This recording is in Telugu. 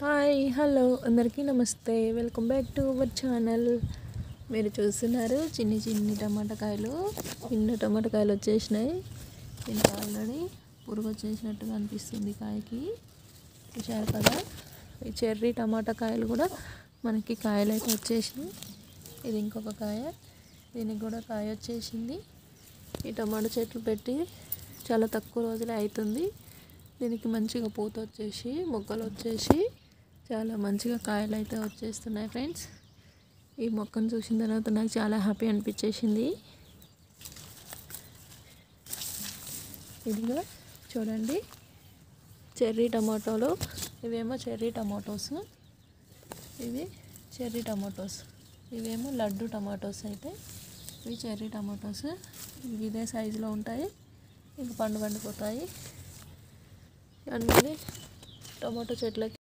హాయ్ హలో అందరికీ నమస్తే. Welcome back to our channel. మీరు చూస్తున్నారు చిన్ని చిన్ని టమాటాకాయలు. చిన్న టమాటాకాయలు వచ్చేసినాయి. దీనికి ఆల్రెడీ పురుగు వచ్చేసినట్టుగా అనిపిస్తుంది కాయకి. చూశారు కదా, ఈ చెర్రీ టమాటాకాయలు కూడా మనకి కాయలు అయితే వచ్చేసినాయి. ఇది ఇంకొక కాయ, దీనికి కూడా కాయ వచ్చేసింది. ఈ టమాటా చెట్లు పెట్టి చాలా తక్కువ రోజులే అవుతుంది. దీనికి మంచిగా పూత వచ్చేసి మొగ్గలు వచ్చేసి చాలా మంచిగా కాయలు అయితే వచ్చేస్తున్నాయి ఫ్రెండ్స్. ఈ మొక్కను చూసిన తర్వాత నాకు చాలా హ్యాపీ అనిపించేసింది. ఇదిగా చూడండి, చెర్రీ టమాటోలు. ఇవేమో చెర్రీ టమాటోస్, ఇవి చెర్రీ టమాటోస్. ఇవేమో లడ్డు టమాటోస్. అయితే ఇవి చెర్రీ టమాటోస్. ఇవి ఇదే సైజులో ఉంటాయి, ఇంకా పండిపోతాయి. అన్నీ టమాటో చెట్లకి